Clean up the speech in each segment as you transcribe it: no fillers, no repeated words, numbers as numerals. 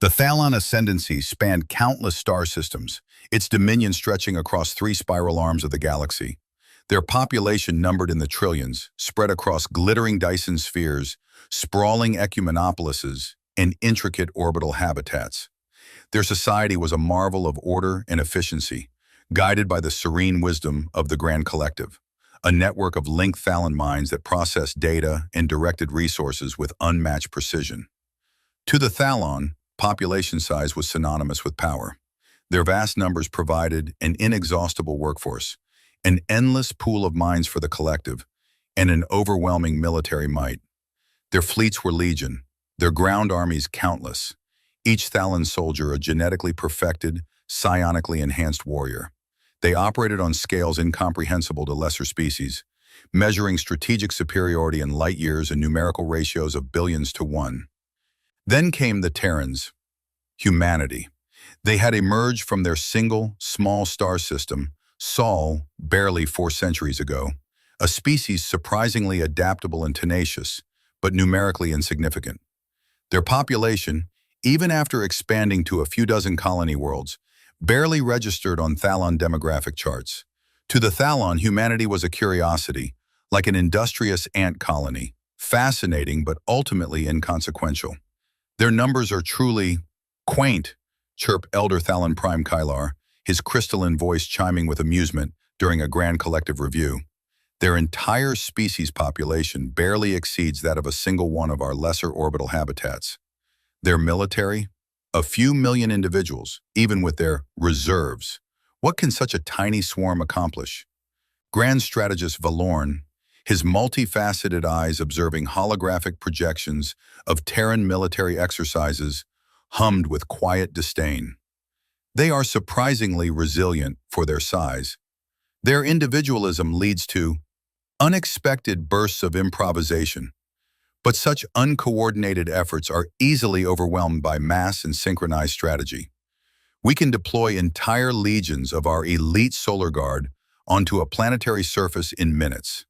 The Thalon ascendancy spanned countless star systems, its dominion stretching across three spiral arms of the galaxy. Their population numbered in the trillions, spread across glittering Dyson spheres, sprawling ecumenopolises, and intricate orbital habitats. Their society was a marvel of order and efficiency, guided by the serene wisdom of the Grand Collective, a network of linked Thalon minds that processed data and directed resources with unmatched precision. To the Thalon, population size was synonymous with power. Their vast numbers provided an inexhaustible workforce, an endless pool of minds for the collective, and an overwhelming military might. Their fleets were legion, their ground armies countless, each Thalon soldier a genetically perfected, psionically enhanced warrior. They operated on scales incomprehensible to lesser species, measuring strategic superiority in light years and numerical ratios of billions to one. Then came the Terrans, humanity. They had emerged from their single, small star system, Sol, barely 4 centuries ago, a species surprisingly adaptable and tenacious, but numerically insignificant. Their population, even after expanding to a few dozen colony worlds, barely registered on Thalon demographic charts. To the Thalon, humanity was a curiosity, like an industrious ant colony, fascinating but ultimately inconsequential. Their numbers are truly quaint, chirped Elder Thalon Prime Kylar, his crystalline voice chiming with amusement during a grand collective review. Their entire species population barely exceeds that of a single one of our lesser orbital habitats. Their military? A few million individuals, even with their reserves. What can such a tiny swarm accomplish? Grand strategist Valorn, his multifaceted eyes observing holographic projections of Terran military exercises, hummed with quiet disdain. They are surprisingly resilient for their size. Their individualism leads to unexpected bursts of improvisation, but such uncoordinated efforts are easily overwhelmed by mass and synchronized strategy. We can deploy entire legions of our elite solar guard onto a planetary surface in minutes.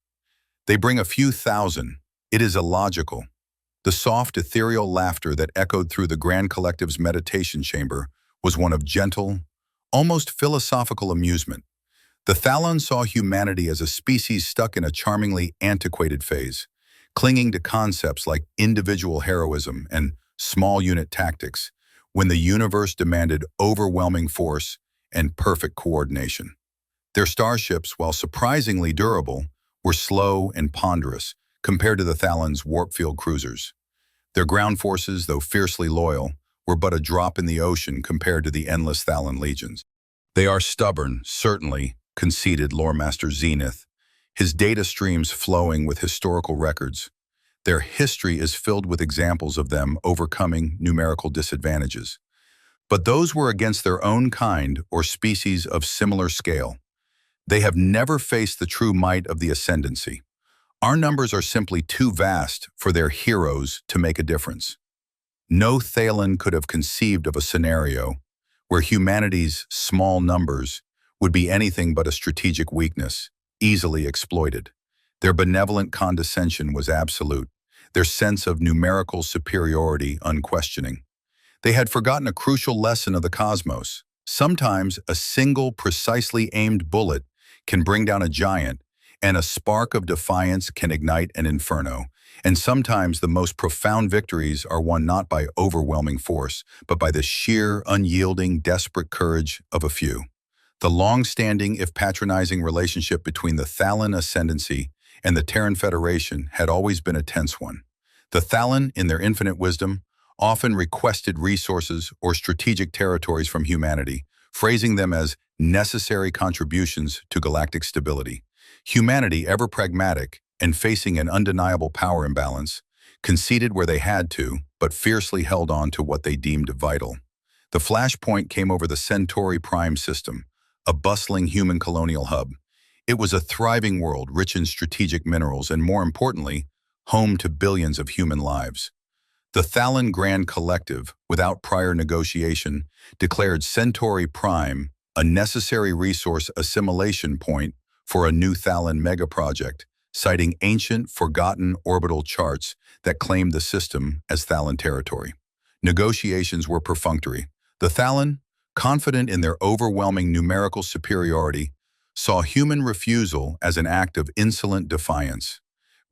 They bring a few thousand. It is illogical. The soft, ethereal laughter that echoed through the Grand Collective's meditation chamber was one of gentle, almost philosophical amusement. The Thalon saw humanity as a species stuck in a charmingly antiquated phase, clinging to concepts like individual heroism and small unit tactics, when the universe demanded overwhelming force and perfect coordination. Their starships, while surprisingly durable, were slow and ponderous compared to the Thalon's warp-field cruisers. Their ground forces, though fiercely loyal, were but a drop in the ocean compared to the endless Thalon legions. They are stubborn, certainly, conceded Loremaster Zenith, his data streams flowing with historical records. Their history is filled with examples of them overcoming numerical disadvantages. But those were against their own kind or species of similar scale. They have never faced the true might of the ascendancy. Our numbers are simply too vast for their heroes to make a difference. No Thalon could have conceived of a scenario where humanity's small numbers would be anything but a strategic weakness, easily exploited. Their benevolent condescension was absolute, their sense of numerical superiority unquestioning. They had forgotten a crucial lesson of the cosmos. Sometimes a single, precisely aimed bullet can bring down a giant, and a spark of defiance can ignite an inferno. And sometimes the most profound victories are won not by overwhelming force, but by the sheer, unyielding, desperate courage of a few. The long-standing, if patronizing, relationship between the Thalon ascendancy and the Terran Federation had always been a tense one. The Thalon, in their infinite wisdom, often requested resources or strategic territories from humanity, phrasing them as necessary contributions to galactic stability. Humanity, ever pragmatic and facing an undeniable power imbalance, conceded where they had to, but fiercely held on to what they deemed vital. The flashpoint came over the Centauri Prime system, a bustling human colonial hub. It was a thriving world rich in strategic minerals and, more importantly, home to billions of human lives. The Thalon Grand Collective, without prior negotiation, declared Centauri Prime a necessary resource assimilation point for a new Thalon megaproject, citing ancient, forgotten orbital charts that claimed the system as Thalon territory. Negotiations were perfunctory. The Thalan, confident in their overwhelming numerical superiority, saw human refusal as an act of insolent defiance.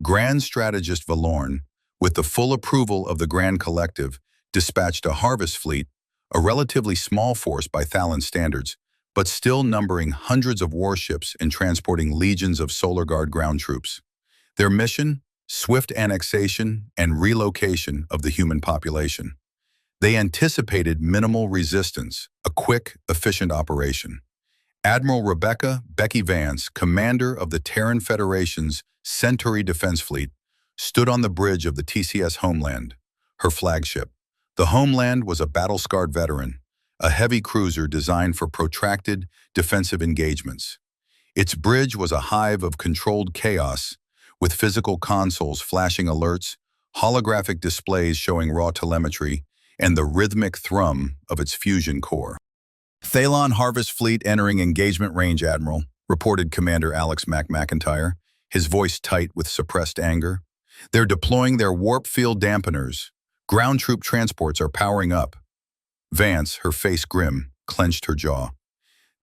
Grand strategist Valorn, with the full approval of the Grand Collective, dispatched a harvest fleet, a relatively small force by Thalan standards, but still numbering hundreds of warships and transporting legions of Solar Guard ground troops. Their mission? Swift annexation and relocation of the human population. They anticipated minimal resistance, a quick, efficient operation. Admiral Rebecca Becky Vance, commander of the Terran Federation's Centauri Defense Fleet, stood on the bridge of the TCS Homeland, her flagship. The Homeland was a battle-scarred veteran, a heavy cruiser designed for protracted defensive engagements. Its bridge was a hive of controlled chaos, with physical consoles flashing alerts, holographic displays showing raw telemetry, and the rhythmic thrum of its fusion core. Thalan Harvest Fleet entering engagement range, Admiral, reported Commander Alex McIntyre, his voice tight with suppressed anger. They're deploying their warp field dampeners. Ground troop transports are powering up. Vance, her face grim, clenched her jaw.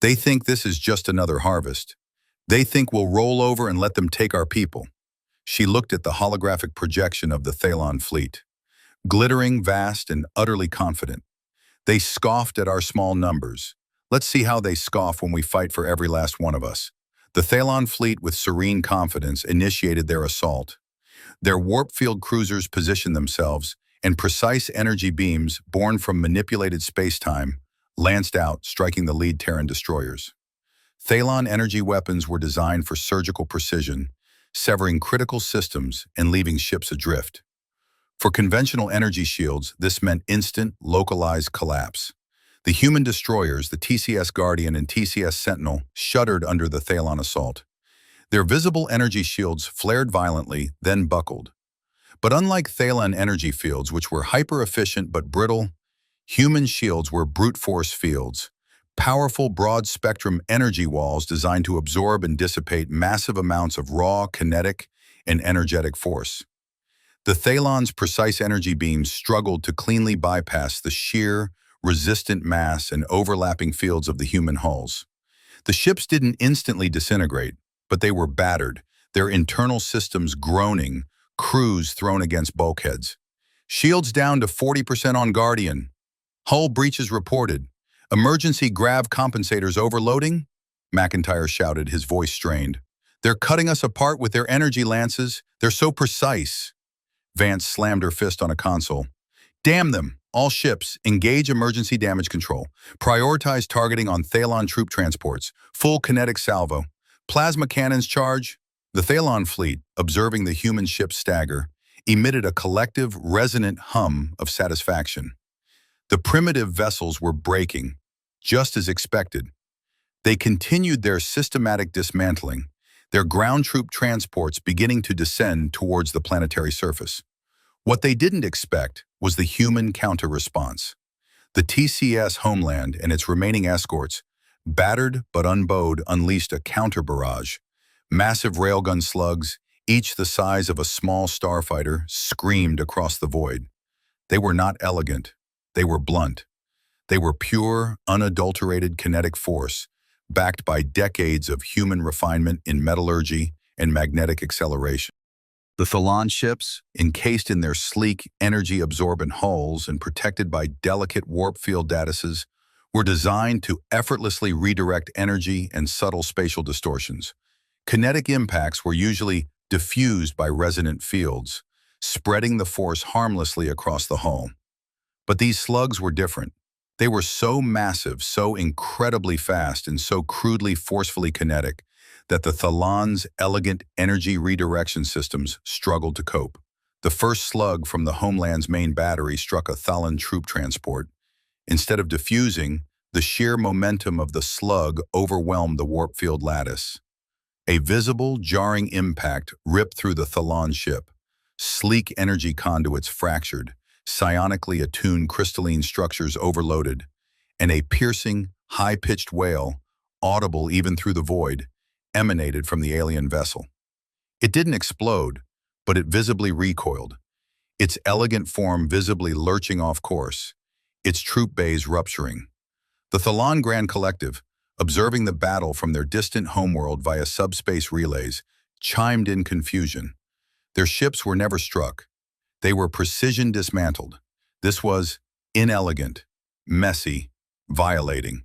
They think this is just another harvest. They think we'll roll over and let them take our people. She looked at the holographic projection of the Thalan fleet. Glittering, vast, and utterly confident. They scoffed at our small numbers. Let's see how they scoff when we fight for every last one of us. The Thalan fleet, with serene confidence, initiated their assault. Their warp field cruisers positioned themselves, and precise energy beams, born from manipulated space-time, lanced out, striking the lead Terran destroyers. Thalan energy weapons were designed for surgical precision, severing critical systems and leaving ships adrift. For conventional energy shields, this meant instant, localized collapse. The human destroyers, the TCS Guardian and TCS Sentinel, shuddered under the Thalan assault. Their visible energy shields flared violently, then buckled. But unlike Thalan energy fields, which were hyper-efficient but brittle, human shields were brute force fields, powerful broad-spectrum energy walls designed to absorb and dissipate massive amounts of raw, kinetic, and energetic force. The Thalan's precise energy beams struggled to cleanly bypass the sheer, resistant mass and overlapping fields of the human hulls. The ships didn't instantly disintegrate, but they were battered, their internal systems groaning, crews thrown against bulkheads. Shields down to 40% on Guardian. Hull breaches reported. Emergency grav compensators overloading? McIntyre shouted, his voice strained. They're cutting us apart with their energy lances. They're so precise. Vance slammed her fist on a console. Damn them! All ships, engage emergency damage control. Prioritize targeting on Thalan troop transports. Full kinetic salvo. Plasma cannons charge. The Thalan fleet, observing the human ships stagger, emitted a collective, resonant hum of satisfaction. The primitive vessels were breaking, just as expected. They continued their systematic dismantling, their ground troop transports beginning to descend towards the planetary surface. What they didn't expect was the human counter-response. The TCS Homeland and its remaining escorts, battered but unbowed, unleashed a counter-barrage. Massive railgun slugs, each the size of a small starfighter, screamed across the void. They were not elegant. They were blunt. They were pure, unadulterated kinetic force, backed by decades of human refinement in metallurgy and magnetic acceleration. The Thalan ships, encased in their sleek, energy-absorbent hulls and protected by delicate warp field lattices, were designed to effortlessly redirect energy and subtle spatial distortions. Kinetic impacts were usually diffused by resonant fields, spreading the force harmlessly across the hull. But these slugs were different. They were so massive, so incredibly fast, and so crudely forcefully kinetic that the Thalan's elegant energy redirection systems struggled to cope. The first slug from the Homeland's main battery struck a Thalan troop transport. Instead of diffusing, the sheer momentum of the slug overwhelmed the warp field lattice. A visible, jarring impact ripped through the Thalan ship. Sleek energy conduits fractured, psionically attuned crystalline structures overloaded, and a piercing, high-pitched wail, audible even through the void, emanated from the alien vessel. It didn't explode, but it visibly recoiled. its elegant form visibly lurching off course, its troop bays rupturing. The Thalan Grand Collective, observing the battle from their distant homeworld via subspace relays, chimed in confusion. Their ships were never struck. They were precision dismantled. This was inelegant, messy, violating.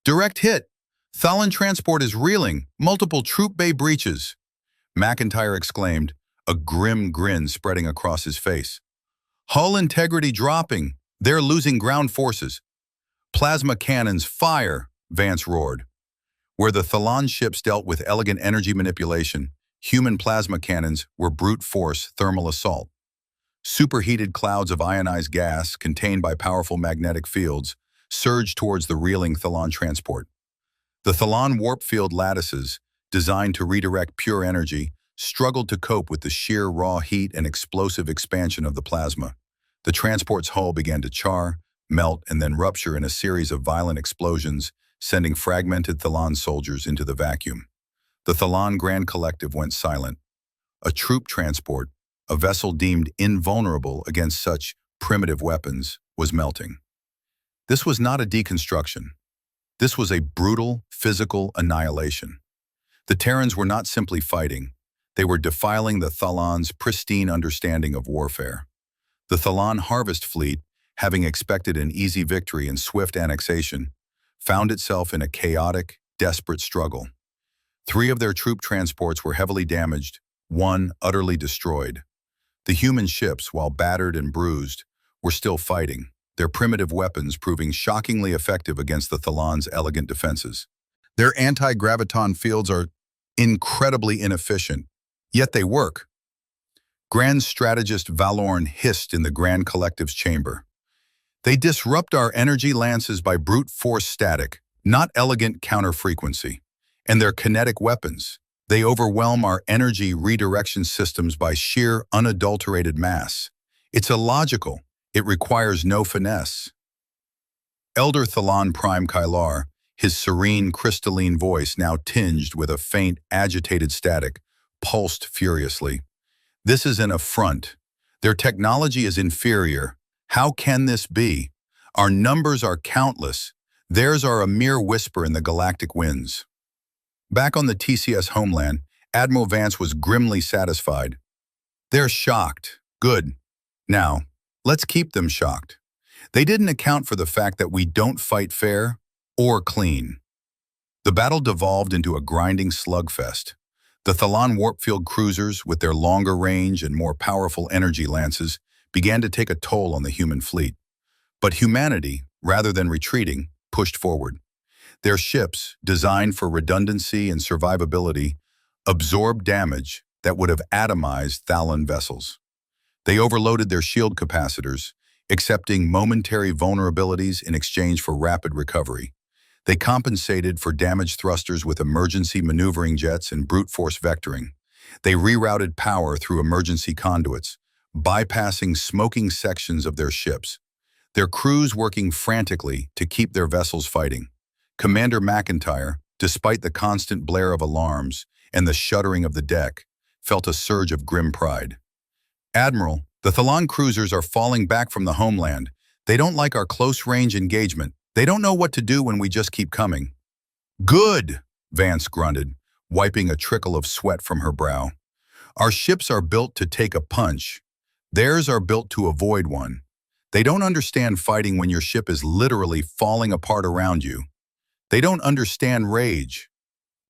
Direct hit! Thalan transport is reeling, multiple troop bay breaches. McIntyre exclaimed, a grim grin spreading across his face. Hull integrity dropping. They're losing ground forces. Plasma cannons fire, Vance roared. Where the Thalan ships dealt with elegant energy manipulation, human plasma cannons were brute force thermal assault. Superheated clouds of ionized gas, contained by powerful magnetic fields, surged towards the reeling Thalan transport. The Thalan warp field lattices, designed to redirect pure energy, struggled to cope with the sheer raw heat and explosive expansion of the plasma. The transport's hull began to char, melt, and then rupture in a series of violent explosions, sending fragmented Thalan soldiers into the vacuum. The Thalan Grand Collective went silent. A troop transport, a vessel deemed invulnerable against such primitive weapons, was melting. This was not a deconstruction. This was a brutal, physical annihilation. The Terrans were not simply fighting. They were defiling the Thalan's pristine understanding of warfare. The Thalan Harvest Fleet, having expected an easy victory and swift annexation, found itself in a chaotic, desperate struggle. 3 of their troop transports were heavily damaged, 1 utterly destroyed. The human ships, while battered and bruised, were still fighting, their primitive weapons proving shockingly effective against the Thalan's elegant defenses. Their anti-graviton fields are incredibly inefficient, yet they work. Grand Strategist Valorn hissed in the Grand Collective's chamber. They disrupt our energy lances by brute force static, not elegant counter-frequency. And their kinetic weapons, they overwhelm our energy redirection systems by sheer, unadulterated mass. It's illogical. It requires no finesse. Elder Thalan Prime Kylar, his serene, crystalline voice now tinged with a faint, agitated static, pulsed furiously. This is an affront. Their technology is inferior. How can this be? Our numbers are countless. Theirs are a mere whisper in the galactic winds. Back on the TCS homeland, Admiral Vance was grimly satisfied. They're shocked. Good. Now, let's keep them shocked. They didn't account for the fact that we don't fight fair or clean. The battle devolved into a grinding slugfest. The Thalan Warpfield cruisers, with their longer range and more powerful energy lances, began to take a toll on the human fleet. But humanity, rather than retreating, pushed forward. Their ships, designed for redundancy and survivability, absorbed damage that would have atomized Thalan vessels. They overloaded their shield capacitors, accepting momentary vulnerabilities in exchange for rapid recovery. They compensated for damaged thrusters with emergency maneuvering jets and brute force vectoring. They rerouted power through emergency conduits, bypassing smoking sections of their ships, their crews working frantically to keep their vessels fighting. Commander McIntyre, despite the constant blare of alarms and the shuddering of the deck, felt a surge of grim pride. Admiral, the Thalan cruisers are falling back from the homeland. They don't like our close-range engagement. They don't know what to do when we just keep coming. Good, Vance grunted, wiping a trickle of sweat from her brow. Our ships are built to take a punch. Theirs are built to avoid one. They don't understand fighting when your ship is literally falling apart around you. They don't understand rage.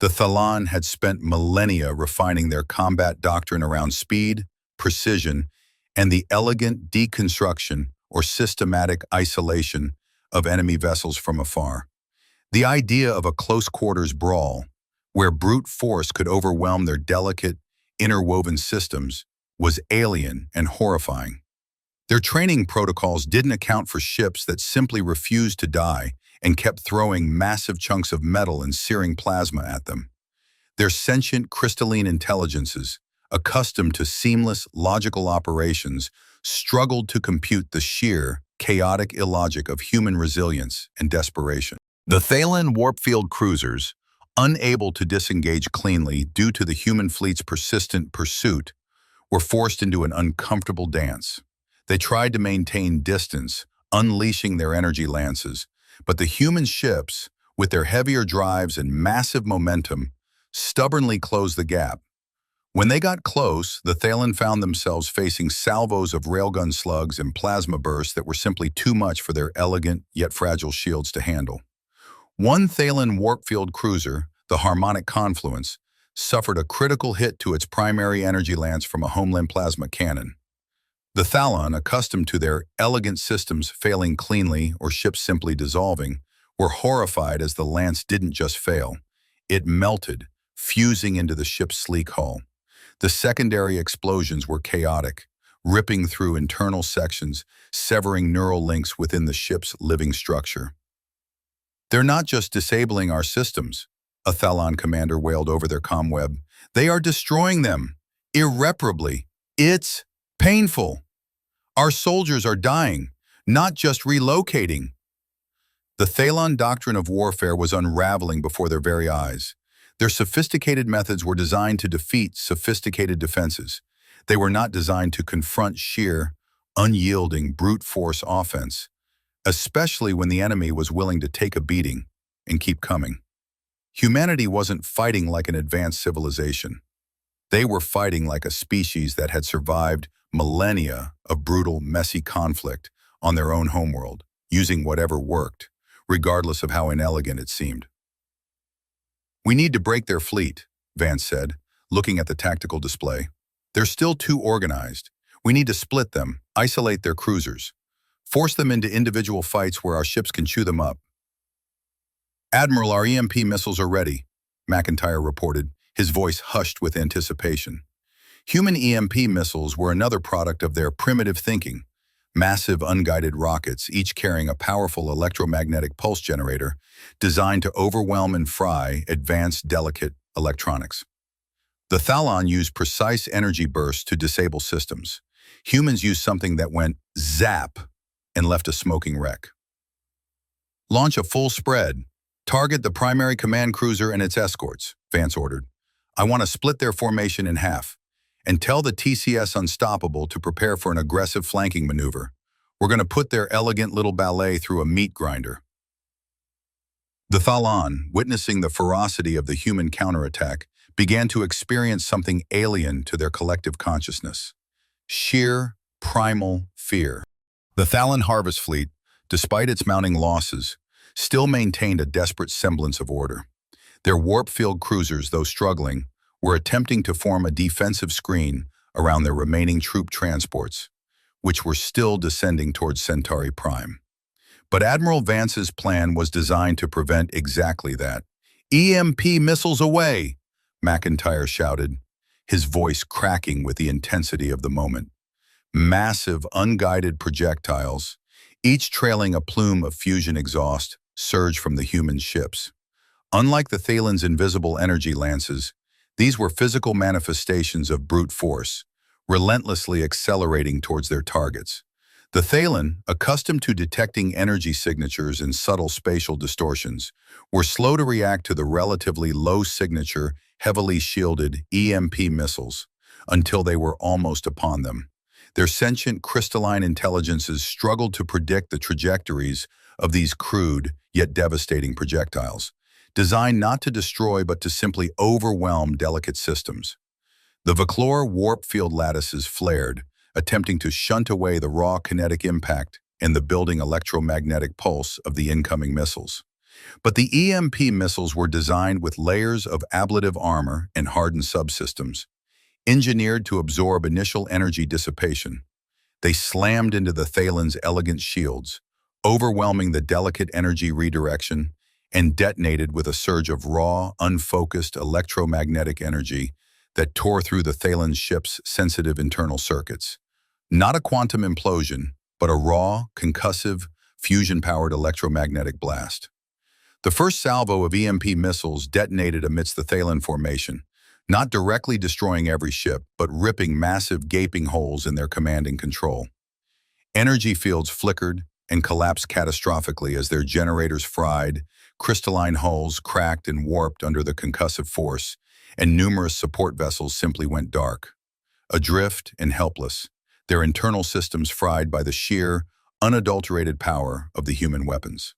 The Thalan had spent millennia refining their combat doctrine around speed, precision, and the elegant deconstruction or systematic isolation of enemy vessels from afar. The idea of a close-quarters brawl, where brute force could overwhelm their delicate, interwoven systems, was alien and horrifying. Their training protocols didn't account for ships that simply refused to die and kept throwing massive chunks of metal and searing plasma at them. Their sentient, crystalline intelligences, accustomed to seamless, logical operations, struggled to compute the sheer, chaotic illogic of human resilience and desperation. The Thalan Warpfield cruisers, unable to disengage cleanly due to the human fleet's persistent pursuit, were forced into an uncomfortable dance. They tried to maintain distance, unleashing their energy lances, but the human ships, with their heavier drives and massive momentum, stubbornly closed the gap. When they got close, the Thalen found themselves facing salvos of railgun slugs and plasma bursts that were simply too much for their elegant yet fragile shields to handle. One Thalen warp-field cruiser, the Harmonic Confluence, suffered a critical hit to its primary energy lance from a homeland plasma cannon. The Thalon, accustomed to their elegant systems failing cleanly or ships simply dissolving, were horrified as the lance didn't just fail. It melted, fusing into the ship's sleek hull. The secondary explosions were chaotic, ripping through internal sections, severing neural links within the ship's living structure. "They're not just disabling our systems," a Thalon commander wailed over their comweb. "They are destroying them, irreparably. It's painful. Our soldiers are dying, not just relocating." The Thalon doctrine of warfare was unraveling before their very eyes. Their sophisticated methods were designed to defeat sophisticated defenses. They were not designed to confront sheer, unyielding, brute force offense, especially when the enemy was willing to take a beating and keep coming. Humanity wasn't fighting like an advanced civilization. They were fighting like a species that had survived millennia of brutal, messy conflict on their own homeworld, using whatever worked, regardless of how inelegant it seemed. "We need to break their fleet," Vance said, looking at the tactical display. "They're still too organized. We need to split them, isolate their cruisers, force them into individual fights where our ships can chew them up." "Admiral, our EMP missiles are ready," McIntyre reported, his voice hushed with anticipation. Human EMP missiles were another product of their primitive thinking. Massive unguided rockets, each carrying a powerful electromagnetic pulse generator designed to overwhelm and fry advanced, delicate electronics. The Thalon used precise energy bursts to disable systems. Humans used something that went zap and left a smoking wreck. "Launch a full spread. Target the primary command cruiser and its escorts," Vance ordered. "I want to split their formation in half. And tell the TCS Unstoppable to prepare for an aggressive flanking maneuver. We're going to put their elegant little ballet through a meat grinder." The Thalon, witnessing the ferocity of the human counterattack, began to experience something alien to their collective consciousness: sheer, primal fear. The Thalon Harvest Fleet, despite its mounting losses, still maintained a desperate semblance of order. Their warp-field cruisers, though struggling, were attempting to form a defensive screen around their remaining troop transports, which were still descending towards Centauri Prime. But Admiral Vance's plan was designed to prevent exactly that. "EMP missiles away!" McIntyre shouted, his voice cracking with the intensity of the moment. Massive, unguided projectiles, each trailing a plume of fusion exhaust, surged from the human ships. Unlike the Thalen's invisible energy lances, these were physical manifestations of brute force, relentlessly accelerating towards their targets. The Thalen, accustomed to detecting energy signatures and subtle spatial distortions, were slow to react to the relatively low-signature, heavily shielded EMP missiles until they were almost upon them. Their sentient crystalline intelligences struggled to predict the trajectories of these crude yet devastating projectiles, designed not to destroy but to simply overwhelm delicate systems. The Veclor warp field lattices flared, attempting to shunt away the raw kinetic impact and the building electromagnetic pulse of the incoming missiles. But the EMP missiles were designed with layers of ablative armor and hardened subsystems, engineered to absorb initial energy dissipation. They slammed into the Thalen's elegant shields, overwhelming the delicate energy redirection, and detonated with a surge of raw, unfocused electromagnetic energy that tore through the Thalen ship's sensitive internal circuits. Not a quantum implosion, but a raw, concussive, fusion-powered electromagnetic blast. The first salvo of EMP missiles detonated amidst the Thalen formation, not directly destroying every ship, but ripping massive gaping holes in their command and control. Energy fields flickered and collapsed catastrophically as their generators fried, crystalline hulls cracked and warped under the concussive force, and numerous support vessels simply went dark. adrift and helpless, their internal systems fried by the sheer, unadulterated power of the human weapons.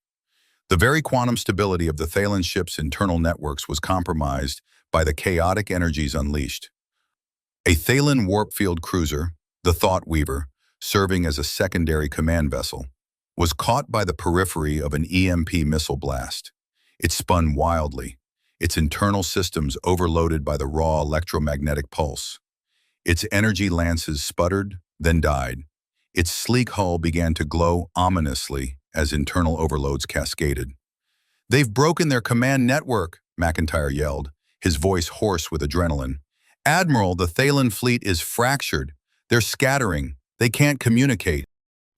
The very quantum stability of the Thaylen ship's internal networks was compromised by the chaotic energies unleashed. A Thaylen warp field cruiser, the Thought Weaver, serving as a secondary command vessel, was caught by the periphery of an EMP missile blast. It spun wildly, its internal systems overloaded by the raw electromagnetic pulse. Its energy lances sputtered, then died. Its sleek hull began to glow ominously as internal overloads cascaded. "They've broken their command network," McIntyre yelled, his voice hoarse with adrenaline. "Admiral, the Thaylen fleet is fractured. They're scattering. They can't communicate."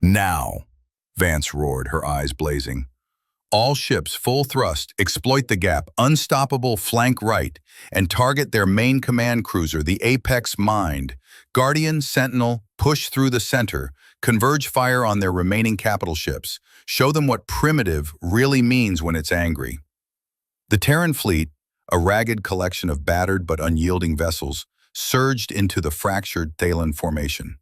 "Now," Vance roared, her eyes blazing. "All ships full thrust, exploit the gap, unstoppable flank right, and target their main command cruiser, the Apex Mind. Guardian, Sentinel, push through the center, converge fire on their remaining capital ships. Show them what primitive really means when it's angry." The Terran fleet, a ragged collection of battered but unyielding vessels, surged into the fractured Thaylen formation.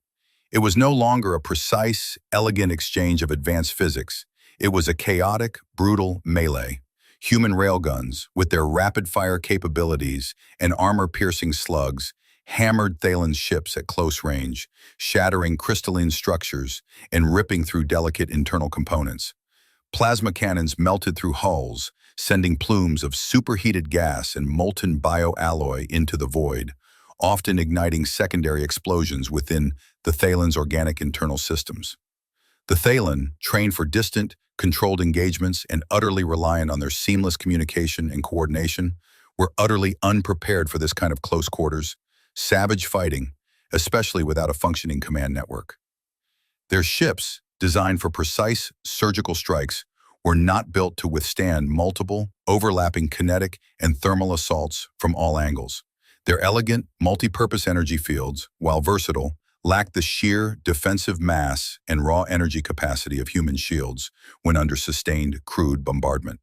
It was no longer a precise, elegant exchange of advanced physics. It was a chaotic, brutal melee. Human railguns, with their rapid-fire capabilities and armor-piercing slugs, hammered Thalen's ships at close range, shattering crystalline structures and ripping through delicate internal components. Plasma cannons melted through hulls, sending plumes of superheated gas and molten bioalloy into the void, often igniting secondary explosions within the Thalen's organic internal systems. The Thaylen, trained for distant, controlled engagements and utterly reliant on their seamless communication and coordination, were utterly unprepared for this kind of close quarters, savage fighting, especially without a functioning command network. Their ships, designed for precise surgical strikes, were not built to withstand multiple, overlapping kinetic and thermal assaults from all angles. Their elegant, multi-purpose energy fields, while versatile, lacked the sheer defensive mass and raw energy capacity of human shields when under sustained, crude bombardment.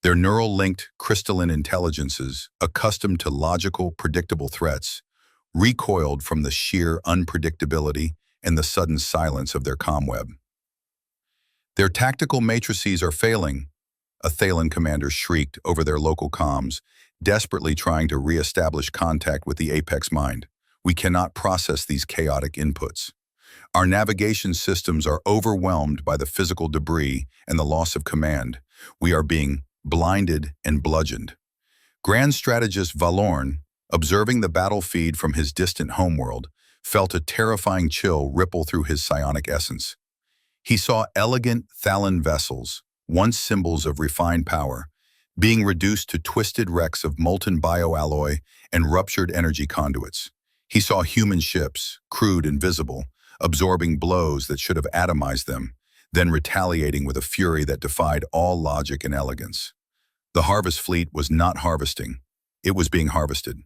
Their neural-linked crystalline intelligences, accustomed to logical, predictable threats, recoiled from the sheer unpredictability and the sudden silence of their comweb. "Their tactical matrices are failing," a Thaylen commander shrieked over their local comms, desperately trying to re-establish contact with the Apex Mind. "We cannot process these chaotic inputs. Our navigation systems are overwhelmed by the physical debris and the loss of command. We are being blinded and bludgeoned." Grand Strategist Valorn, observing the battle feed from his distant homeworld, felt a terrifying chill ripple through his psionic essence. He saw elegant Thaylen vessels, once symbols of refined power, being reduced to twisted wrecks of molten bioalloy and ruptured energy conduits. He saw human ships, crude and visible, absorbing blows that should have atomized them, then retaliating with a fury that defied all logic and elegance. The harvest fleet was not harvesting. It was being harvested.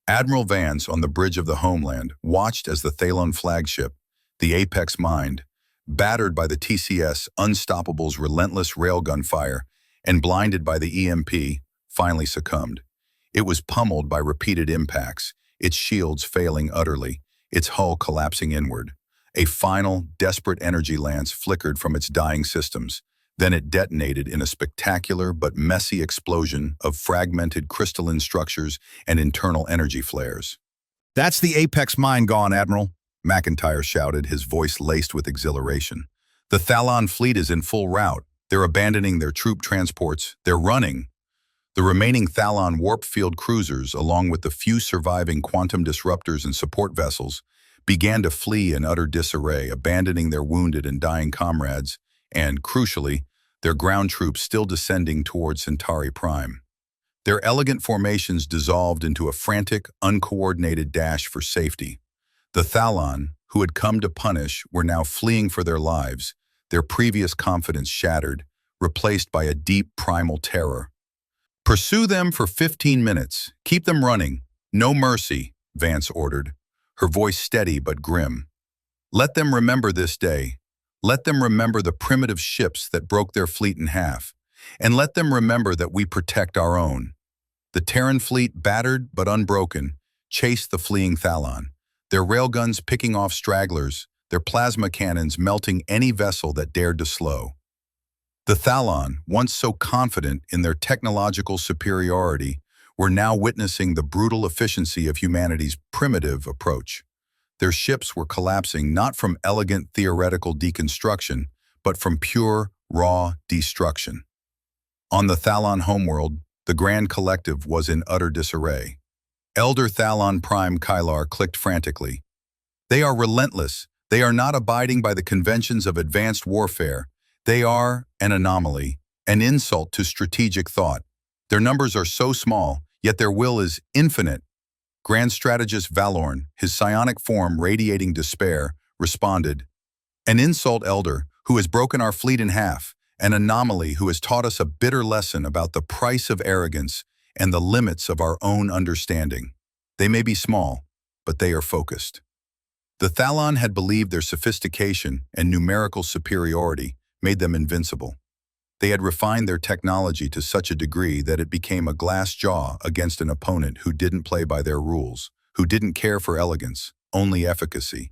Admiral Vance, on the bridge of the homeland, watched as the Thaylen flagship, the Apex Mind, battered by the TCS Unstoppable's relentless railgun fire and blinded by the EMP, finally succumbed. It was pummeled by repeated impacts, its shields failing utterly, its hull collapsing inward. A final, desperate energy lance flickered from its dying systems. Then it detonated in a spectacular but messy explosion of fragmented crystalline structures and internal energy flares. "That's the Apex Mine gone, Admiral," McIntyre shouted, his voice laced with exhilaration. "The Thaylen fleet is in full rout. They're abandoning their troop transports. They're running." The remaining Thaylen warp field cruisers, along with the few surviving quantum disruptors and support vessels, began to flee in utter disarray, abandoning their wounded and dying comrades, and, crucially, their ground troops still descending towards Centauri Prime. Their elegant formations dissolved into a frantic, uncoordinated dash for safety. The Thaylen, who had come to punish, were now fleeing for their lives, their previous confidence shattered, replaced by a deep primal terror. "Pursue them for 15 minutes. Keep them running. No mercy," Vance ordered, her voice steady but grim. "Let them remember this day. Let them remember the primitive ships that broke their fleet in half. And let them remember that we protect our own." The Terran fleet, battered but unbroken, chased the fleeing Thaylen. their railguns picking off stragglers, their plasma cannons melting any vessel that dared to slow. The Thalon, once so confident in their technological superiority, were now witnessing the brutal efficiency of humanity's primitive approach. Their ships were collapsing not from elegant theoretical deconstruction, but from pure, raw destruction. On the Thalon homeworld, the Grand Collective was in utter disarray. Elder Thalon Prime Kylar clicked frantically. They are relentless. They are not abiding by the conventions of advanced warfare. They are an anomaly, an insult to strategic thought. Their numbers are so small, yet their will is infinite. Grand Strategist Valorn, his psionic form radiating despair, responded, "An insult, Elder, who has broken our fleet in half, an anomaly who has taught us a bitter lesson about the price of arrogance and the limits of our own understanding. They may be small, but they are focused." The Thalon had believed their sophistication and numerical superiority made them invincible. They had refined their technology to such a degree that it became a glass jaw against an opponent who didn't play by their rules, who didn't care for elegance, only efficacy.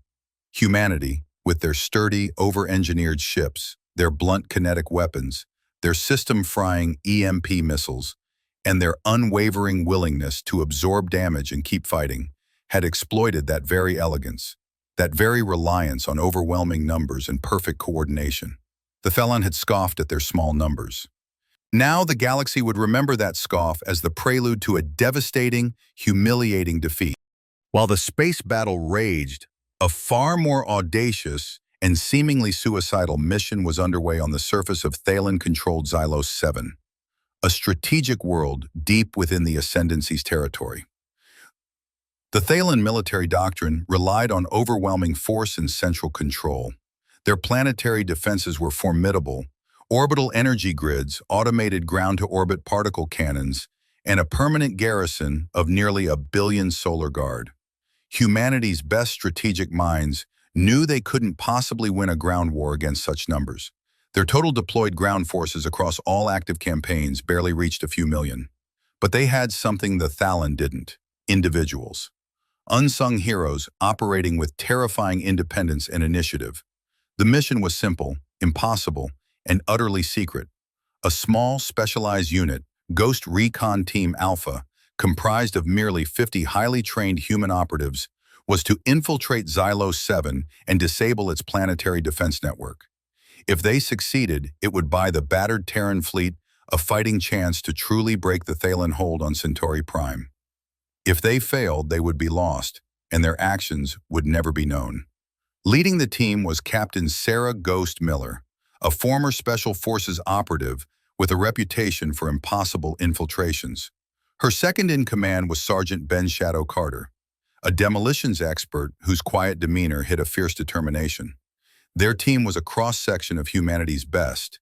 Humanity, with their sturdy, over-engineered ships, their blunt kinetic weapons, their system-frying EMP missiles, and their unwavering willingness to absorb damage and keep fighting, had exploited that very elegance, that very reliance on overwhelming numbers and perfect coordination. The Thalon had scoffed at their small numbers. Now the galaxy would remember that scoff as the prelude to a devastating, humiliating defeat. While the space battle raged, a far more audacious and seemingly suicidal mission was underway on the surface of Thalon-controlled Xylos 7, a strategic world deep within the Ascendancy's territory. The Thalon military doctrine relied on overwhelming force and central control. Their planetary defenses were formidable, orbital energy grids, automated ground-to-orbit particle cannons, and a permanent garrison of nearly 1 billion solar guard. Humanity's best strategic minds knew they couldn't possibly win a ground war against such numbers. Their total deployed ground forces across all active campaigns barely reached a few million. But they had something the Thalon didn't: individuals. Unsung heroes operating with terrifying independence and initiative. The mission was simple, impossible, and utterly secret. A small, specialized unit, Ghost Recon Team Alpha, comprised of merely 50 highly trained human operatives, was to infiltrate Xylos 7 and disable its planetary defense network. If they succeeded, it would buy the battered Terran fleet a fighting chance to truly break the Thalon hold on Centauri Prime. If they failed, they would be lost, and their actions would never be known. Leading the team was Captain Sarah Ghost Miller, a former Special Forces operative with a reputation for impossible infiltrations. Her second-in-command was Sergeant Ben Shadow Carter, a demolitions expert whose quiet demeanor hid a fierce determination. Their team was a cross-section of humanity's best: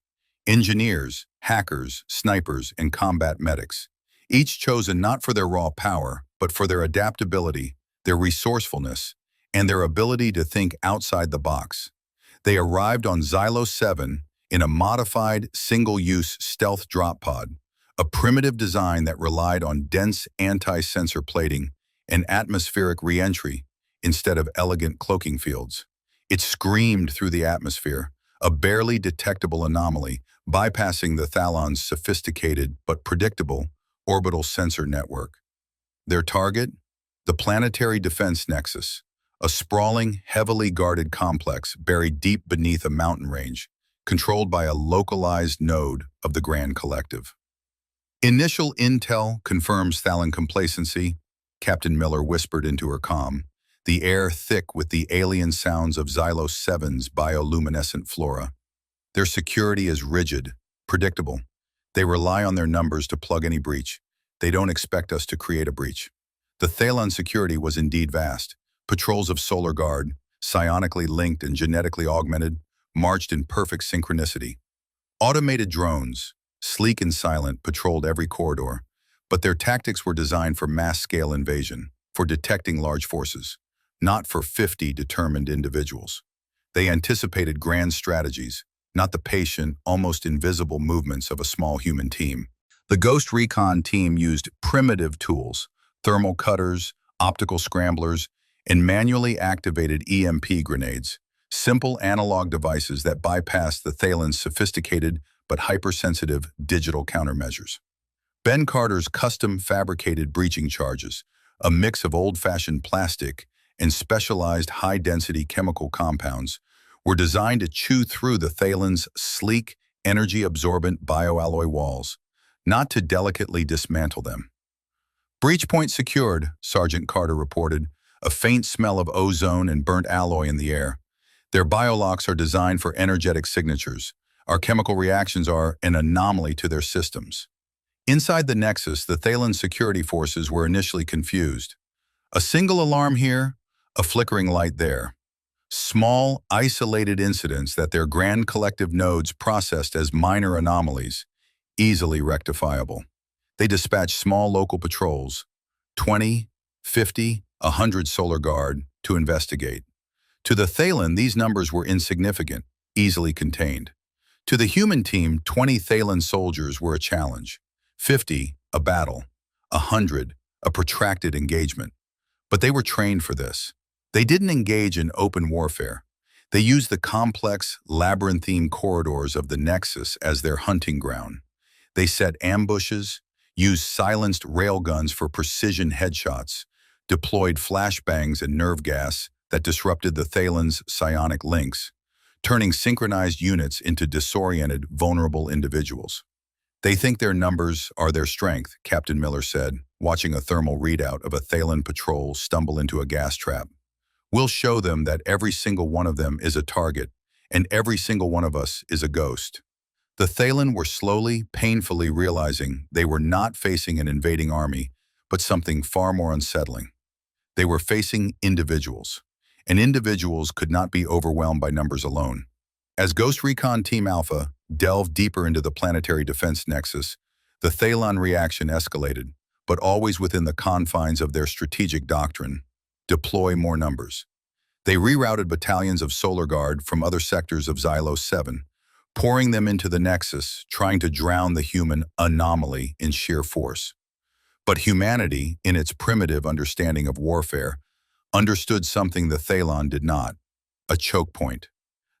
engineers, hackers, snipers, and combat medics, each chosen not for their raw power, but for their adaptability, their resourcefulness, and their ability to think outside the box. They arrived on Xylos 7 in a modified, single-use stealth drop pod, a primitive design that relied on dense anti-sensor plating and atmospheric re-entry instead of elegant cloaking fields. It screamed through the atmosphere, a barely detectable anomaly, bypassing the Thalon's sophisticated but predictable orbital sensor network. Their target? The Planetary Defense Nexus, a sprawling, heavily guarded complex buried deep beneath a mountain range, controlled by a localized node of the Grand Collective. "Initial intel confirms Thalon complacency," Captain Miller whispered into her comm, the air thick with the alien sounds of Xylos 7's bioluminescent flora. "Their security is rigid, predictable. They rely on their numbers to plug any breach. They don't expect us to create a breach." The Thalon security was indeed vast. Patrols of Solar Guard, psionically linked and genetically augmented, marched in perfect synchronicity. Automated drones, sleek and silent, patrolled every corridor, but their tactics were designed for mass-scale invasion, for detecting large forces, not for 50 determined individuals. They anticipated grand strategies, not the patient, almost invisible movements of a small human team. The Ghost Recon team used primitive tools, thermal cutters, optical scramblers, and manually activated EMP grenades, simple analog devices that bypassed the Thalan's sophisticated but hypersensitive digital countermeasures. Ben Carter's custom-fabricated breaching charges, a mix of old-fashioned plastic and specialized high-density chemical compounds, were designed to chew through the Thalan's sleek, energy-absorbent bioalloy walls, not to delicately dismantle them. "Breach point secured," Sergeant Carter reported, a faint smell of ozone and burnt alloy in the air. "Their biolocks are designed for energetic signatures. Our chemical reactions are an anomaly to their systems." Inside the Nexus, the Thalan security forces were initially confused. A single alarm here, a flickering light there. Small, isolated incidents that their grand collective nodes processed as minor anomalies, easily rectifiable. They dispatched small local patrols, 20, 50, 100 Solar Guard, to investigate. To the Thalan, these numbers were insignificant, easily contained. To the human team, 20 Thalan soldiers were a challenge, 50, a battle, 100, a protracted engagement. But they were trained for this. They didn't engage in open warfare. They used the complex, labyrinthine corridors of the Nexus as their hunting ground. They set ambushes, used silenced railguns for precision headshots, deployed flashbangs and nerve gas that disrupted the Thalan's psionic links, turning synchronized units into disoriented, vulnerable individuals. "They think their numbers are their strength," Captain Miller said, watching a thermal readout of a Thalan patrol stumble into a gas trap. "We'll show them that every single one of them is a target, and every single one of us is a ghost." The Thalan were slowly, painfully realizing they were not facing an invading army, but something far more unsettling. They were facing individuals, and individuals could not be overwhelmed by numbers alone. As Ghost Recon Team Alpha delved deeper into the planetary defense nexus, the Thalan reaction escalated, but always within the confines of their strategic doctrine: deploy more numbers. They rerouted battalions of Solar Guard from other sectors of Xylos 7, pouring them into the Nexus, trying to drown the human anomaly in sheer force. But humanity, in its primitive understanding of warfare, understood something the Thalan did not: a choke point.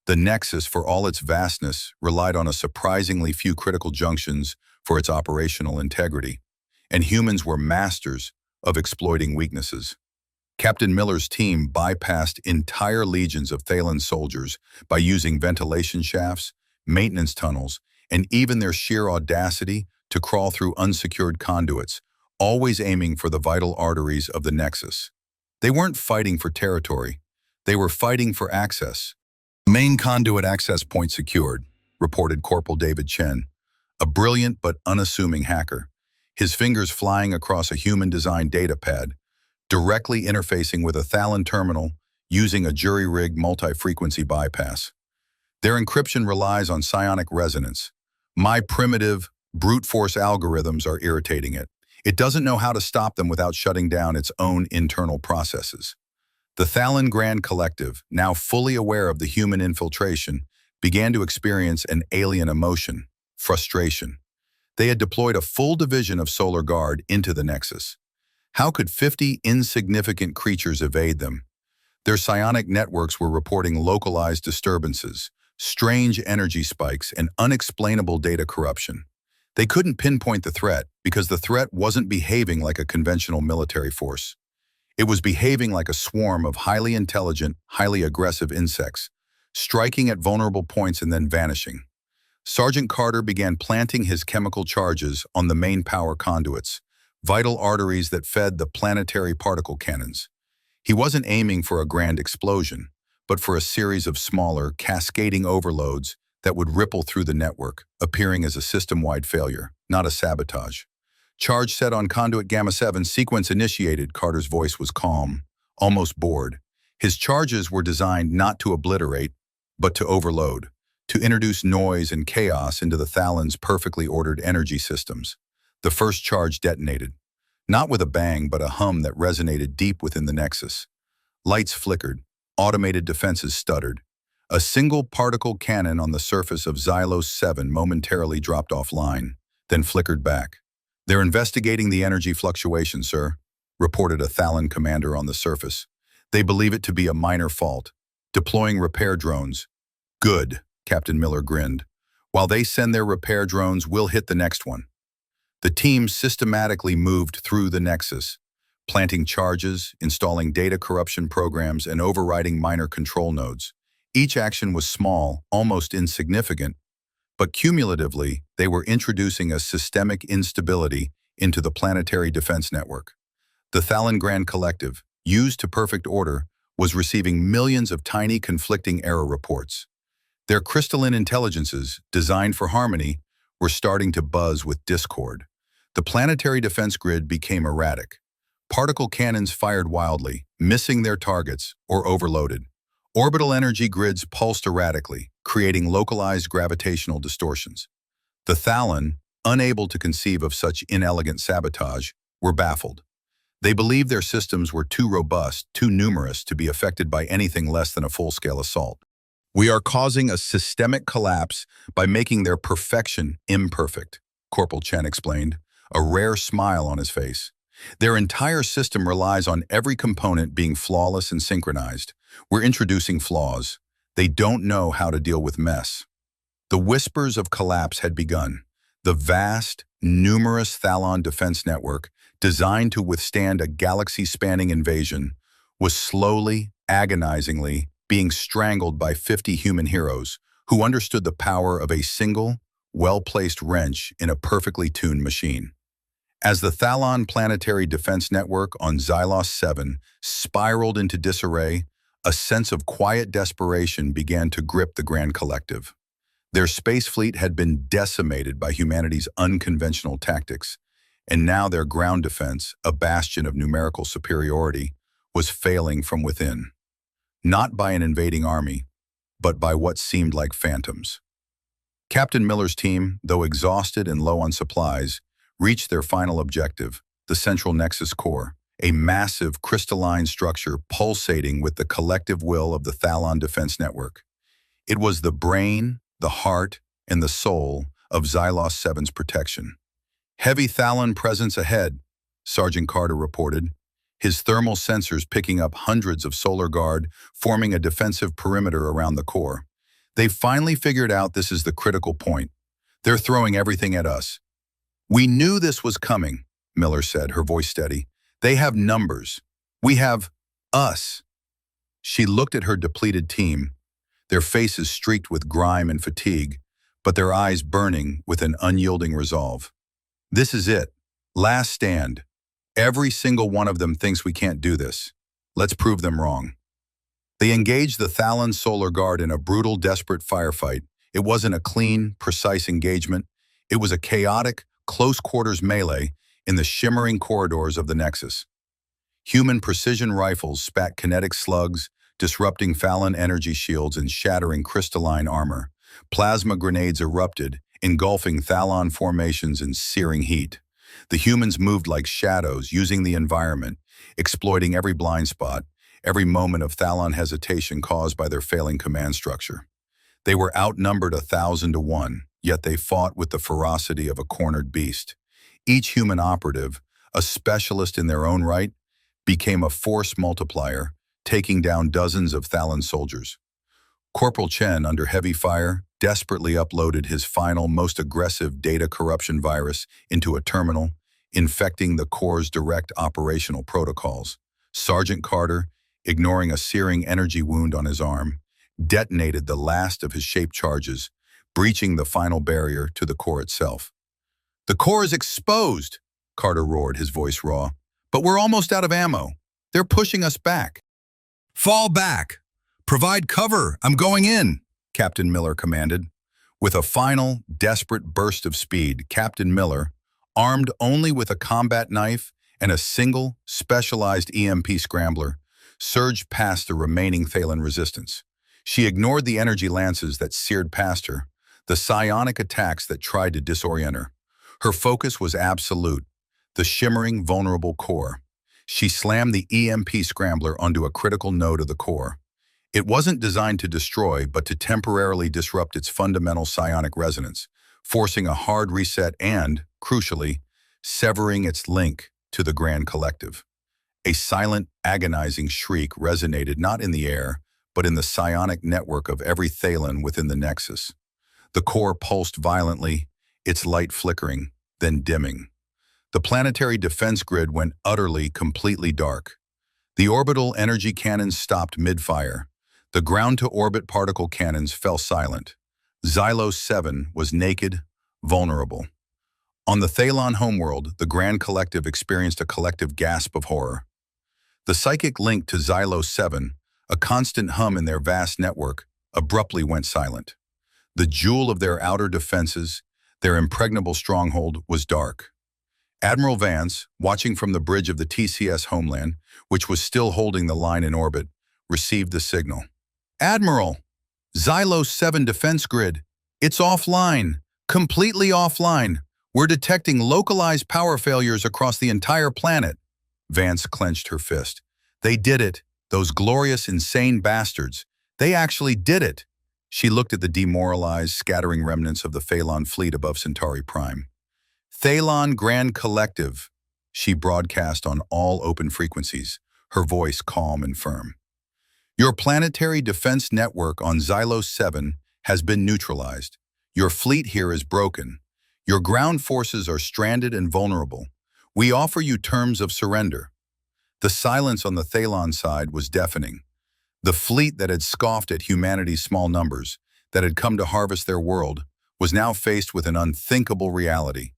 The Nexus, for all its vastness, relied on a surprisingly few critical junctions for its operational integrity, and humans were masters of exploiting weaknesses. Captain Miller's team bypassed entire legions of Thalan soldiers by using ventilation shafts, maintenance tunnels, and even their sheer audacity to crawl through unsecured conduits, always aiming for the vital arteries of the Nexus. They weren't fighting for territory. They were fighting for access. "Main conduit access point secured," reported Corporal David Chen, a brilliant but unassuming hacker, his fingers flying across a human-designed data pad, directly interfacing with a Thalan terminal using a jury-rigged multi-frequency bypass. "Their encryption relies on psionic resonance. My primitive, brute force algorithms are irritating it. It doesn't know how to stop them without shutting down its own internal processes." The Thalan Grand Collective, now fully aware of the human infiltration, began to experience an alien emotion: frustration. They had deployed a full division of Solar Guard into the Nexus. How could 50 insignificant creatures evade them? Their psionic networks were reporting localized disturbances, strange energy spikes, and unexplainable data corruption. They couldn't pinpoint the threat because the threat wasn't behaving like a conventional military force. It was behaving like a swarm of highly intelligent, highly aggressive insects, striking at vulnerable points and then vanishing. Sergeant Carter began planting his chemical charges on the main power conduits, vital arteries that fed the planetary particle cannons. He wasn't aiming for a grand explosion, but for a series of smaller, cascading overloads that would ripple through the network, appearing as a system-wide failure, not a sabotage. "Charge set on conduit Gamma 7, sequence initiated." Carter's voice was calm, almost bored. His charges were designed not to obliterate, but to overload, to introduce noise and chaos into the Thalan's perfectly ordered energy systems. The first charge detonated, not with a bang, but a hum that resonated deep within the Nexus. Lights flickered, automated defenses stuttered. A single particle cannon on the surface of Xylos 7 momentarily dropped offline, then flickered back. "They're investigating the energy fluctuation, sir," reported a Thalan commander on the surface. They believe it to be a minor fault. Deploying repair drones. Good, Captain Miller grinned. While they send their repair drones, we'll hit the next one. The team systematically moved through the nexus, planting charges, installing data corruption programs, and overriding minor control nodes. Each action was small, almost insignificant, but cumulatively, they were introducing a systemic instability into the planetary defense network. The Thalon Grand Collective, used to perfect order, was receiving millions of tiny conflicting error reports. Their crystalline intelligences, designed for harmony, were starting to buzz with discord. The planetary defense grid became erratic. Particle cannons fired wildly, missing their targets, or overloaded. Orbital energy grids pulsed erratically, creating localized gravitational distortions. The Thalon, unable to conceive of such inelegant sabotage, were baffled. They believed their systems were too robust, too numerous to be affected by anything less than a full-scale assault. We are causing a systemic collapse by making their perfection imperfect, Corporal Chen explained, a rare smile on his face. Their entire system relies on every component being flawless and synchronized. We're introducing flaws. They don't know how to deal with mess. The whispers of collapse had begun. The vast, numerous Thalon defense network, designed to withstand a galaxy-spanning invasion, was slowly, agonizingly, being strangled by 50 human heroes who understood the power of a single, well-placed wrench in a perfectly tuned machine. As the Thalon planetary defense network on Xylos 7 spiraled into disarray, a sense of quiet desperation began to grip the Grand Collective. Their space fleet had been decimated by humanity's unconventional tactics, and now their ground defense, a bastion of numerical superiority, was failing from within. Not by an invading army, but by what seemed like phantoms. Captain Miller's team, though exhausted and low on supplies, reached their final objective, the Central Nexus Core, a massive crystalline structure pulsating with the collective will of the Thalon Defense Network. It was the brain, the heart, and the soul of Xylos 7's protection. Heavy Thalon presence ahead, Sergeant Carter reported, his thermal sensors picking up hundreds of solar guard, forming a defensive perimeter around the core. They've finally figured out this is the critical point. They're throwing everything at us. We knew this was coming, Miller said, her voice steady. They have numbers. We have us. She looked at her depleted team, their faces streaked with grime and fatigue, but their eyes burning with an unyielding resolve. This is it. Last stand. Every single one of them thinks we can't do this. Let's prove them wrong. They engaged the Thalon Solar Guard in a brutal, desperate firefight. It wasn't a clean, precise engagement. It was a chaotic, close-quarters melee in the shimmering corridors of the Nexus. Human precision rifles spat kinetic slugs, disrupting Thalon energy shields and shattering crystalline armor. Plasma grenades erupted, engulfing Thalon formations in searing heat. The humans moved like shadows, using the environment, exploiting every blind spot, every moment of Thalon hesitation caused by their failing command structure. They were outnumbered 1,000 to 1, yet they fought with the ferocity of a cornered beast. Each human operative, a specialist in their own right, became a force multiplier, taking down dozens of Thalon soldiers. Corporal Chen, under heavy fire, desperately uploaded his final, most aggressive data corruption virus into a terminal, infecting the Core's direct operational protocols. Sergeant Carter, ignoring a searing energy wound on his arm, detonated the last of his shaped charges, breaching the final barrier to the Core itself. "The Core is exposed," Carter roared, his voice raw. "But we're almost out of ammo. They're pushing us back." "Fall back! Provide cover! I'm going in!" Captain Miller commanded. With a final, desperate burst of speed, Captain Miller, armed only with a combat knife and a single, specialized EMP scrambler, surged past the remaining Thalon resistance. She ignored the energy lances that seared past her, the psionic attacks that tried to disorient her. Her focus was absolute, the shimmering, vulnerable core. She slammed the EMP scrambler onto a critical node of the core. It wasn't designed to destroy, but to temporarily disrupt its fundamental psionic resonance, forcing a hard reset and, crucially, severing its link to the Grand Collective. A silent, agonizing shriek resonated not in the air, but in the psionic network of every Thalen within the nexus. The core pulsed violently, its light flickering, then dimming. The planetary defense grid went utterly, completely dark. The orbital energy cannons stopped mid-fire. The ground-to-orbit particle cannons fell silent. Xylos 7 was naked, vulnerable. On the Thalon homeworld, the Grand Collective experienced a collective gasp of horror. The psychic link to Xylos 7, a constant hum in their vast network, abruptly went silent. The jewel of their outer defenses, their impregnable stronghold, was dark. Admiral Vance, watching from the bridge of the TCS homeland, which was still holding the line in orbit, received the signal. "Admiral, Xylos 7 defense grid. It's offline, completely offline. We're detecting localized power failures across the entire planet." Vance clenched her fist. "They did it. Those glorious, insane bastards. They actually did it." She looked at the demoralized, scattering remnants of the Phalon fleet above Centauri Prime. "Thalon Grand Collective," she broadcast on all open frequencies, her voice calm and firm. "Your planetary defense network on Xylos 7 has been neutralized. Your fleet here is broken. Your ground forces are stranded and vulnerable. We offer you terms of surrender." The silence on the Thalon side was deafening. The fleet that had scoffed at humanity's small numbers, that had come to harvest their world, was now faced with an unthinkable reality.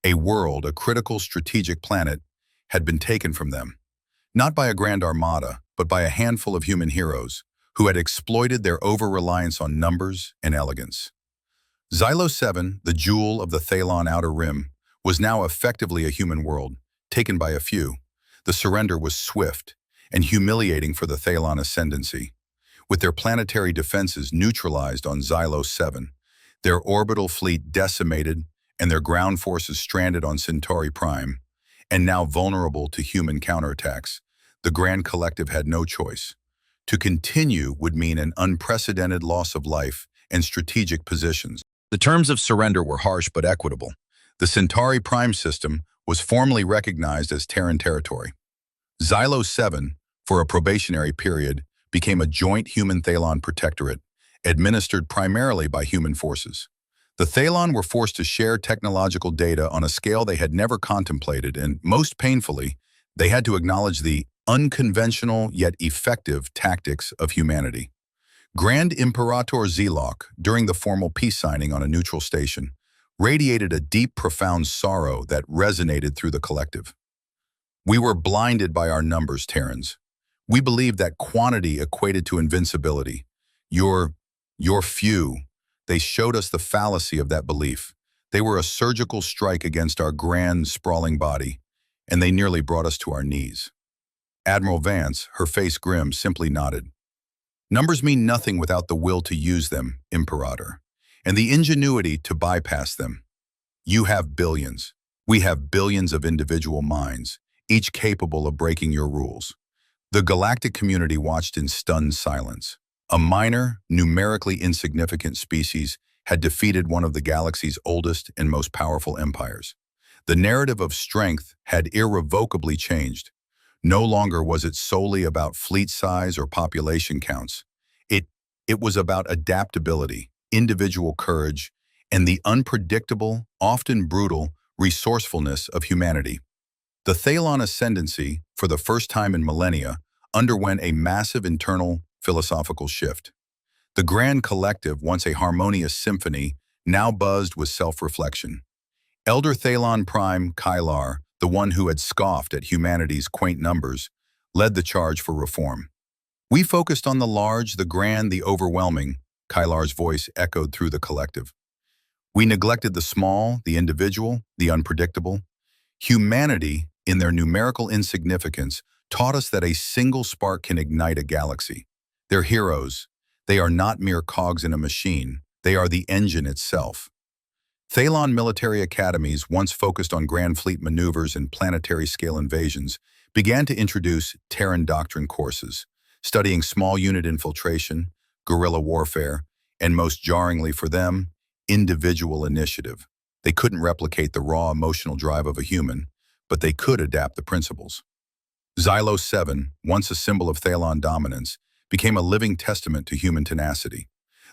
A world, a critical strategic planet, had been taken from them. Not by a grand armada, but by a handful of human heroes who had exploited their over-reliance on numbers and elegance. Xylos 7, the jewel of the Thalon Outer Rim, was now effectively a human world, taken by a few. The surrender was swift and humiliating for the Thalon ascendancy. With their planetary defenses neutralized on Xylos 7, their orbital fleet decimated, and their ground forces stranded on Centauri Prime, and now vulnerable to human counterattacks, the Grand Collective had no choice. To continue would mean an unprecedented loss of life and strategic positions. The terms of surrender were harsh but equitable. The Centauri Prime system was formally recognized as Terran territory. Xylos 7, for a probationary period, became a joint human-Thalon protectorate, administered primarily by human forces. The Thalon were forced to share technological data on a scale they had never contemplated, and most painfully, they had to acknowledge the unconventional yet effective tactics of humanity. Grand Imperator Zelok, during the formal peace signing on a neutral station, radiated a deep, profound sorrow that resonated through the collective. "We were blinded by our numbers, Terrans. We believed that quantity equated to invincibility. You're few." They showed us the fallacy of that belief. They were a surgical strike against our grand, sprawling body, and they nearly brought us to our knees. Admiral Vance, her face grim, simply nodded. "Numbers mean nothing without the will to use them, Imperator, and the ingenuity to bypass them. You have billions. We have billions of individual minds, each capable of breaking your rules." The galactic community watched in stunned silence. A minor, numerically insignificant species had defeated one of the galaxy's oldest and most powerful empires. The narrative of strength had irrevocably changed. No longer was it solely about fleet size or population counts. It was about adaptability, individual courage, and the unpredictable, often brutal, resourcefulness of humanity. The Thalon ascendancy, for the first time in millennia, underwent a massive internal philosophical shift. The Grand Collective, once a harmonious symphony, now buzzed with self-reflection. Elder Thalon Prime Kylar, the one who had scoffed at humanity's quaint numbers, led the charge for reform. "We focused on the large, the grand, the overwhelming," Kylar's voice echoed through the collective. "We neglected the small, the individual, the unpredictable. Humanity, in their numerical insignificance, taught us that a single spark can ignite a galaxy. They're heroes. They are not mere cogs in a machine. They are the engine itself." Thalon military academies, once focused on grand fleet maneuvers and planetary-scale invasions, began to introduce Terran doctrine courses, studying small unit infiltration, guerrilla warfare, and most jarringly for them, individual initiative. They couldn't replicate the raw emotional drive of a human, but they could adapt the principles. Xylos 7, once a symbol of Thalon dominance, became a living testament to human tenacity.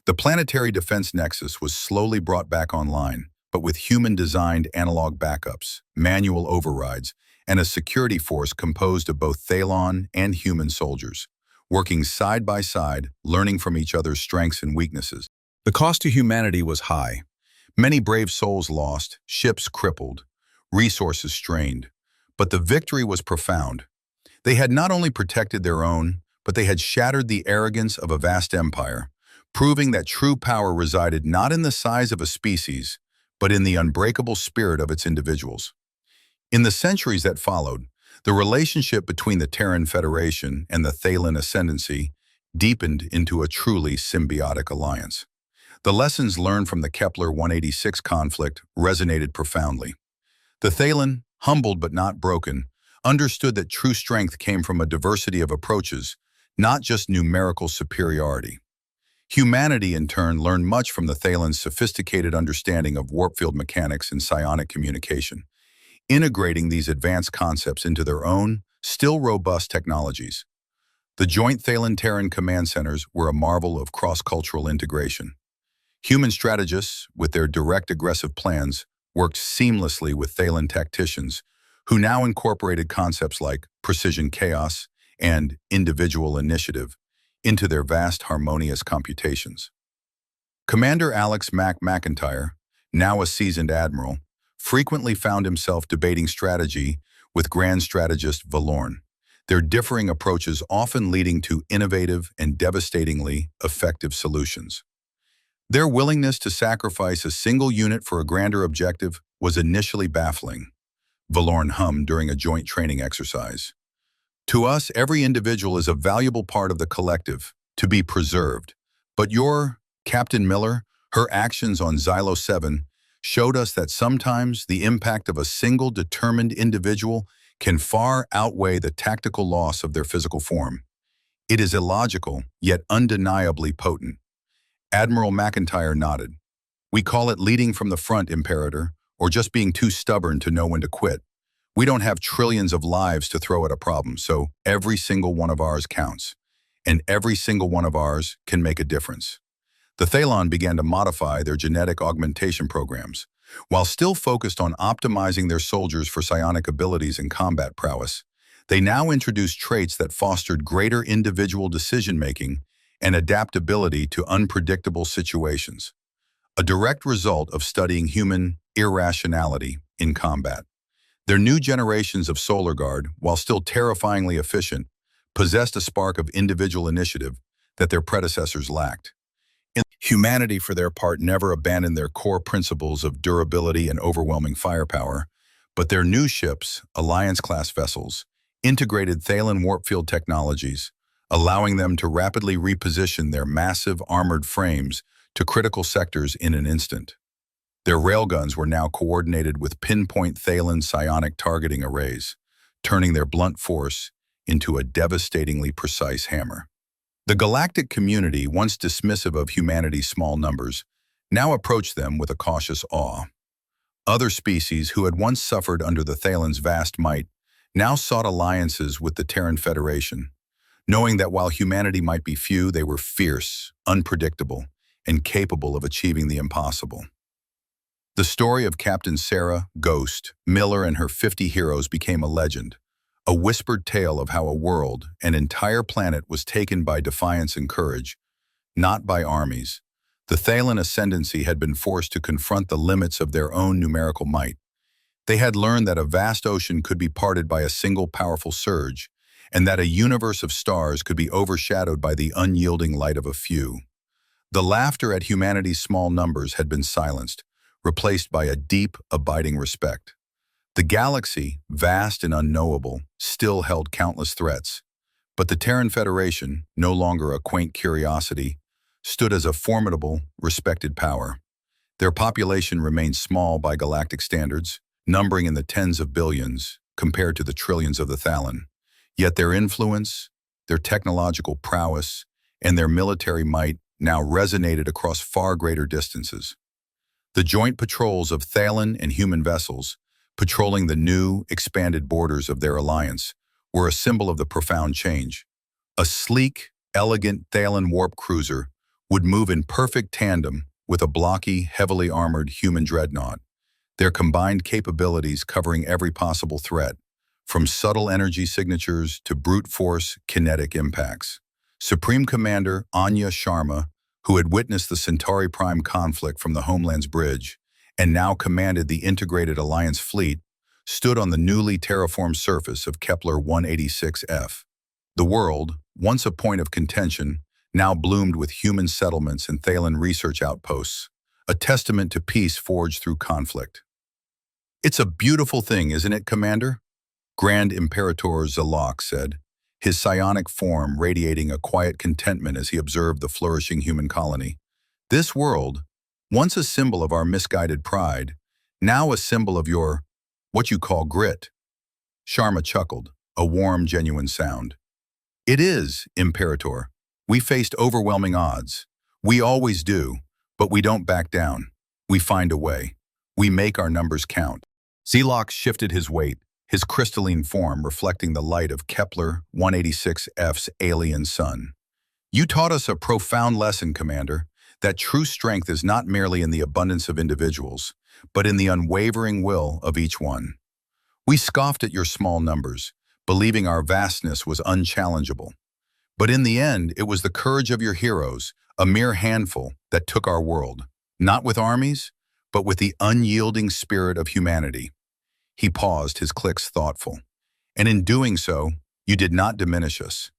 The planetary defense nexus was slowly brought back online, but with human-designed analog backups, manual overrides, and a security force composed of both Thalon and human soldiers, working side by side, learning from each other's strengths and weaknesses. The cost to humanity was high. Many brave souls lost, ships crippled, resources strained. But the victory was profound. They had not only protected their own, but they had shattered the arrogance of a vast empire, proving that true power resided not in the size of a species, but in the unbreakable spirit of its individuals. In the centuries that followed, the relationship between the Terran Federation and the Thalan Ascendancy deepened into a truly symbiotic alliance. The lessons learned from the Kepler 186 conflict resonated profoundly. The Thalan, humbled but not broken, understood that true strength came from a diversity of approaches, not just numerical superiority. Humanity, in turn, learned much from the Thalan's sophisticated understanding of warp field mechanics and psionic communication, integrating these advanced concepts into their own, still robust technologies. The joint Thalan-Terran command centers were a marvel of cross-cultural integration. Human strategists, with their direct aggressive plans, worked seamlessly with Thalan tacticians, who now incorporated concepts like precision chaos and individual initiative into their vast harmonious computations. Commander Alex McIntyre, now a seasoned admiral, frequently found himself debating strategy with Grand Strategist Valorn, their differing approaches often leading to innovative and devastatingly effective solutions. Their willingness to sacrifice a single unit for a grander objective was initially baffling, Valorn hummed during a joint training exercise. To us, every individual is a valuable part of the collective, to be preserved. But your, Captain Miller, her actions on Xylos 7 showed us that sometimes the impact of a single determined individual can far outweigh the tactical loss of their physical form. It is illogical, yet undeniably potent. Admiral McIntyre nodded. We call it leading from the front, Imperator, or just being too stubborn to know when to quit. We don't have trillions of lives to throw at a problem, so every single one of ours counts. And every single one of ours can make a difference. The Thalan began to modify their genetic augmentation programs. While still focused on optimizing their soldiers for psionic abilities and combat prowess, they now introduced traits that fostered greater individual decision-making and adaptability to unpredictable situations, a direct result of studying human irrationality in combat. Their new generations of Solar Guard, while still terrifyingly efficient, possessed a spark of individual initiative that their predecessors lacked. Humanity, for their part, never abandoned their core principles of durability and overwhelming firepower, but their new ships, Alliance-class vessels, integrated Thalan warp field technologies, allowing them to rapidly reposition their massive armored frames to critical sectors in an instant. Their railguns were now coordinated with pinpoint Thalan psionic targeting arrays, turning their blunt force into a devastatingly precise hammer. The galactic community, once dismissive of humanity's small numbers, now approached them with a cautious awe. Other species who had once suffered under the Thalan's vast might now sought alliances with the Terran Federation, knowing that while humanity might be few, they were fierce, unpredictable, and capable of achieving the impossible. The story of Captain Sarah, Ghost, Miller and her 50 heroes became a legend, a whispered tale of how a world, an entire planet, was taken by defiance and courage, not by armies. The Thalan Ascendancy had been forced to confront the limits of their own numerical might. They had learned that a vast ocean could be parted by a single powerful surge, and that a universe of stars could be overshadowed by the unyielding light of a few. The laughter at humanity's small numbers had been silenced, replaced by a deep, abiding respect. The galaxy, vast and unknowable, still held countless threats, but the Terran Federation, no longer a quaint curiosity, stood as a formidable, respected power. Their population remained small by galactic standards, numbering in the tens of billions compared to the trillions of the Thalan. Yet their influence, their technological prowess, and their military might now resonated across far greater distances. The joint patrols of Thalan and human vessels, patrolling the new, expanded borders of their alliance, were a symbol of the profound change. A sleek, elegant Thalen warp cruiser would move in perfect tandem with a blocky, heavily armored human dreadnought, their combined capabilities covering every possible threat, from subtle energy signatures to brute force kinetic impacts. Supreme Commander Anya Sharma, who had witnessed the Centauri Prime conflict from the Homeland's bridge and now commanded the integrated Alliance fleet, stood on the newly terraformed surface of Kepler 186f. The world, once a point of contention, now bloomed with human settlements and Thalen research outposts, a testament to peace forged through conflict. "It's a beautiful thing, isn't it, Commander?" Grand Imperator Zalok said, his psionic form radiating a quiet contentment as he observed the flourishing human colony. "This world, once a symbol of our misguided pride, now a symbol of your, what you call grit." Sharma chuckled, a warm, genuine sound. "It is, Imperator. We faced overwhelming odds. We always do, but we don't back down. We find a way. We make our numbers count." Zalok shifted his weight, his crystalline form reflecting the light of Kepler 186f's alien sun. "You taught us a profound lesson, Commander, that true strength is not merely in the abundance of individuals, but in the unwavering will of each one. We scoffed at your small numbers, believing our vastness was unchallengeable. But in the end, it was the courage of your heroes, a mere handful, that took our world, not with armies, but with the unyielding spirit of humanity." He paused, his clicks thoughtful. "And in doing so, you did not diminish us.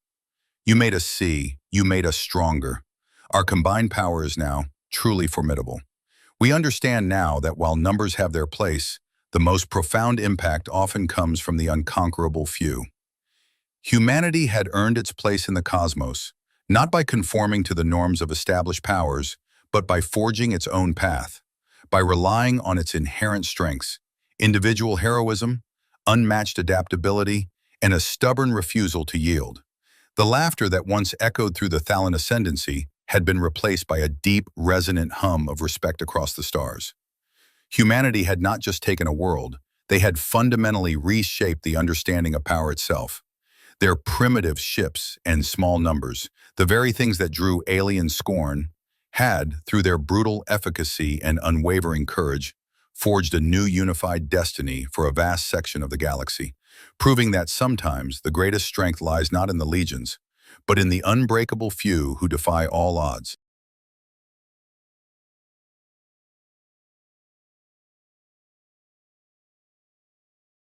You made us see, you made us stronger. Our combined power is now truly formidable. We understand now that while numbers have their place, the most profound impact often comes from the unconquerable few." Humanity had earned its place in the cosmos, not by conforming to the norms of established powers, but by forging its own path, by relying on its inherent strengths, individual heroism, unmatched adaptability, and a stubborn refusal to yield. The laughter that once echoed through the Thalen ascendancy had been replaced by a deep, resonant hum of respect across the stars. Humanity had not just taken a world, they had fundamentally reshaped the understanding of power itself. Their primitive ships and small numbers, the very things that drew alien scorn, had, through their brutal efficacy and unwavering courage, forged a new unified destiny for a vast section of the galaxy, proving that sometimes the greatest strength lies not in the legions, but in the unbreakable few who defy all odds.